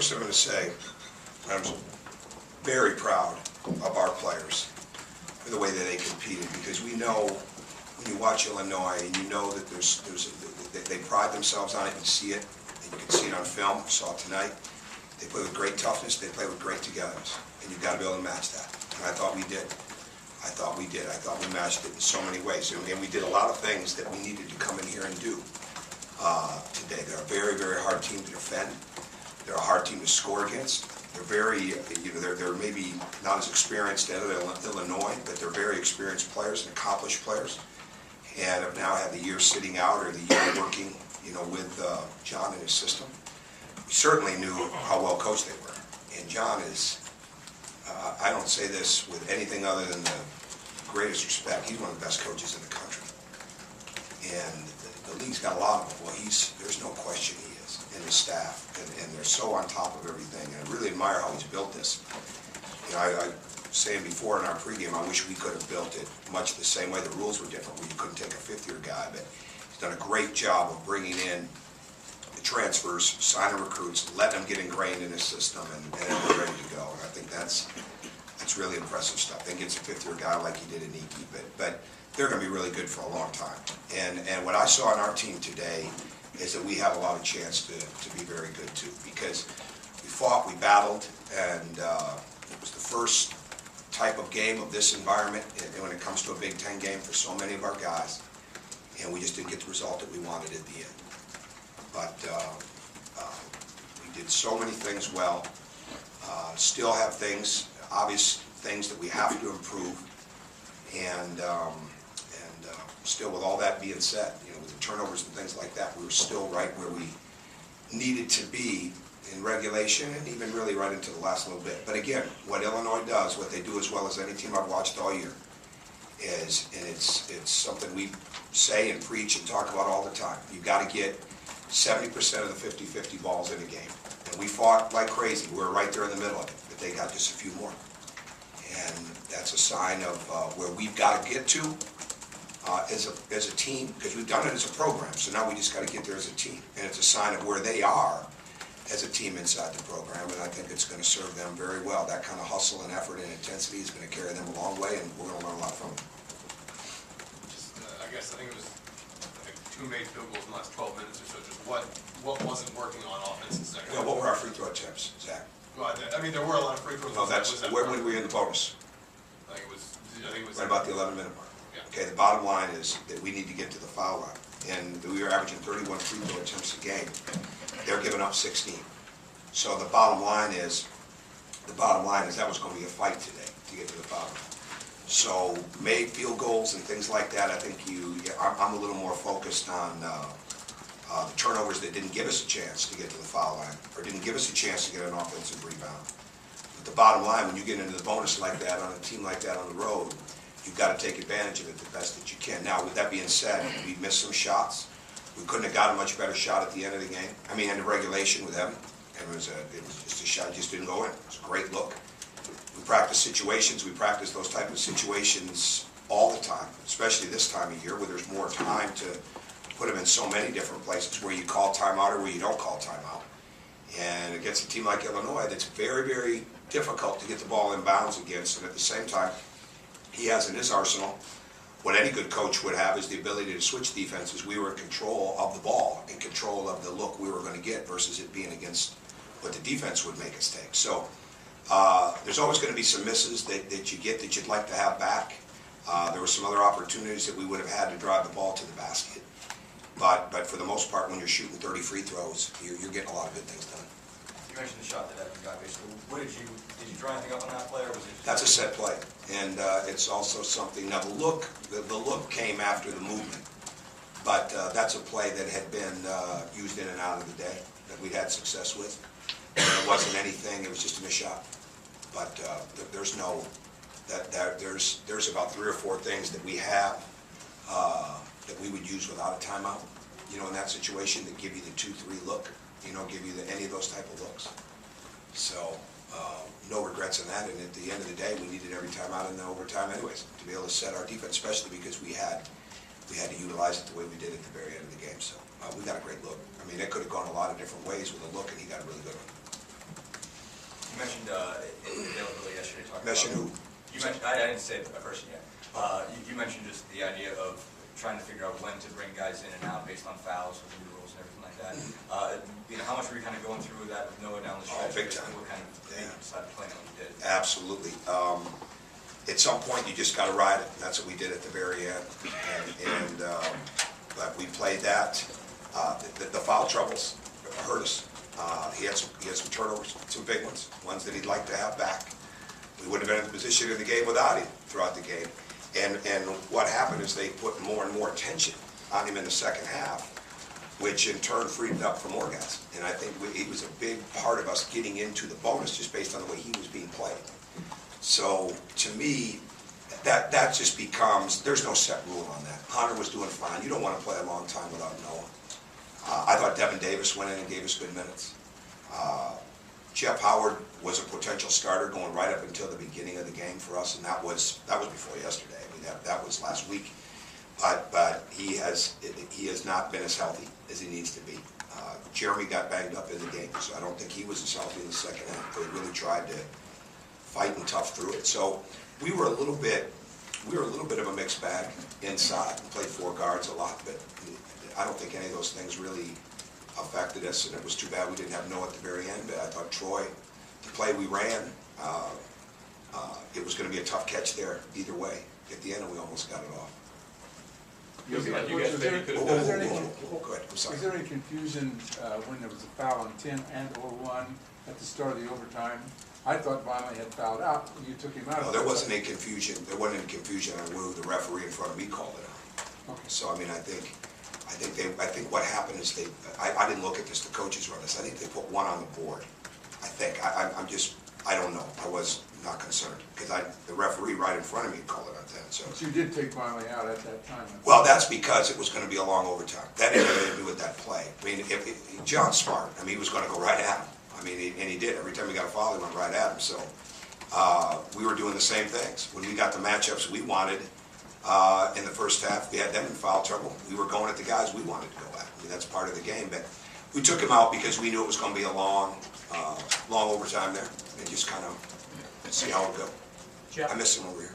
First, I'm going to say I'm very proud of our players for the way that they competed, because we know when you watch Illinois and you know that they pride themselves on it. You see it, and you can see it on film. We saw it tonight. They play with great toughness. They play with great togetherness, and you've got to be able to match that. And I thought we did. I thought we matched it in so many ways, and we did a lot of things that we needed to come in here and do today. They're a very, very hard team to defend. They're a hard team to score against. They're very, they're maybe not as experienced as Illinois, but they're very experienced players and accomplished players, and have now had the year sitting out or the year working, with John and his system. We certainly knew how well coached they were, and John is. I don't say this with anything other than the greatest respect. He's one of the best coaches in the country, and the league's got a lot of them. Well, there's no question he is, and his staff, and they're so on top of everything. And I really admire how he's built this. I was saying before in our pregame, I wish we could have built it much the same way. The rules were different, where you couldn't take a fifth-year guy, but he's done a great job of bringing in the transfers, signing recruits, letting them get ingrained in his system, and they're ready to go. And I think that's really impressive stuff. Then gets a fifth-year guy like he did in Iki, but they're going to be really good for a long time. And what I saw on our team today is that we have a lot of chance to be very good too, because we fought, we battled, and it was the first type of game of this environment when it comes to a Big Ten game for so many of our guys, and we just didn't get the result that we wanted at the end. But we did so many things well. Still have things, obvious things that we have to improve, and still, with all that being said, with the turnovers and things like that, we were still right where we needed to be in regulation, and even really right into the last little bit. But again, what Illinois does, what they do as well as any team I've watched all year, is, and it's something we say and preach and talk about all the time, you've got to get 70% of the 50-50 balls in a game. And we fought like crazy. We were right there in the middle of it, but they got just a few more. And that's a sign of where we've got to get to as a team, because we've done it as a program, so now we just got to get there as a team. And it's a sign of where they are as a team inside the program, and I think it's going to serve them very well. That kind of hustle and effort and intensity is going to carry them a long way, and we're going to learn a lot from them. I think it was 2 made field goals in the last 12 minutes or so. Just what wasn't working on offense in second? Well, what were our free throw attempts, Zach? Well, I mean, there were a lot of free throws. No, where were we in the bonus? I think it was right about the 11-minute mark. Yeah. Okay, the bottom line is that we need to get to the foul line, and we were averaging 31 free throw attempts a game. They're giving up 16. So the bottom line is that was going to be a fight today to get to the foul line. So made field goals and things like that, I think I'm a little more focused on the turnovers that didn't give us a chance to get to the foul line, or didn't give us a chance to get an offensive rebound. But the bottom line, when you get into the bonus like that on a team like that on the road, you've got to take advantage of it the best that you can. Now, with that being said, we missed some shots. We couldn't have got a much better shot at the end of the game. I mean, end of regulation with Evan. And it was just a shot, just didn't go in. It was a great look. We practice situations. We practice those type of situations all the time, especially this time of year where there's more time to put them in so many different places, where you call timeout or where you don't call timeout. And against a team like Illinois, that's very, very difficult to get the ball in bounds against. And at the same time, he has in his arsenal what any good coach would have, is the ability to switch defenses. We were in control of the ball, in control of the look we were going to get, versus it being against what the defense would make us take. So there's always going to be some misses that you get that you'd like to have back. There were some other opportunities that we would have had to drive the ball to the basket. But for the most part, when you're shooting 30 free throws, you're getting a lot of good things done. You mentioned the shot that Evan got, basically. Did you draw anything up on that play, or was it just... That's a set play, and it's also something. Now the look came after the movement, but that's a play that had been used in and out of the day that we'd had success with. And it wasn't anything; it was just a missed shot. But there's about 3 or 4 things that we have that we would use without a timeout. In that situation, that give you the 2-3 look. Give you any of those type of looks. So no regrets in that. And at the end of the day, we needed every timeout in the overtime, anyways, to be able to set our defense, especially because we had to utilize it the way we did at the very end of the game. So we got a great look. I mean, it could have gone a lot of different ways with a look, and he got a really good one. mentioned availability yesterday, talking Mention about. who? You mentioned, I didn't say a person yet. You mentioned just the idea of trying to figure out when to bring guys in and out based on fouls with new rules and everything like that. How much were you kind of going through with that with Noah down the stretch? Big time. What kind of made you decide to play him when you did? Absolutely. At some point, you just got to ride it. And that's what we did at the very end. But we played that. The foul troubles hurt us. He had some turnovers, some big ones that he'd like to have back. We wouldn't have been in the position in the game without him throughout the game. And what happened is they put more and more attention on him in the second half, which in turn freed it up for more guys. And I think he was a big part of us getting into the bonus just based on the way he was being played. So to me, that just becomes, there's no set rule on that. Hunter was doing fine. You don't want to play a long time without Noah. I thought Devin Davis went in and gave us good minutes. Jeff Howard was a potential starter going right up until the beginning of the game for us, and that was before yesterday. I mean, that was last week. But he has not been as healthy as he needs to be. Jeremy got banged up in the game, so I don't think he was as healthy in the second half. They really tried to fight and tough through it. So we were a little bit of a mixed bag inside. We played four guards a lot, but I don't think any of those things really affected us, and it was too bad we didn't have Noah at the very end. But I thought Troy, the play we ran, it was going to be a tough catch there either way. At the end, we almost got it off. You guys maybe could have Go done ahead, I'm Was sorry. there any confusion when there was a foul on 10 and/or 1 at the start of the overtime? I thought Vonleh had fouled out, and you took him out. No, there wasn't any confusion. There wasn't any confusion on who the referee in front of me called it on. Okay. So I mean, I think what happened is I didn't look at this. The coaches run this. I think they put one on the board. I think I don't know. I was not concerned because the referee right in front of me called it on 10. So. But you did take Vonleh out at that time. Well, that's because it was going to be a long overtime. That had nothing to do with that play. I mean, John's smart. I mean, he was going to go right at him. I mean, and he did. Every time he got a foul, he went right at him. So we were doing the same things. When we got the matchups we wanted in the first half, we had them in foul trouble. We were going at the guys we wanted to go at. I mean, that's part of the game. But we took him out because we knew it was going to be a long overtime there, and just kind of see how it would go. I miss him over here.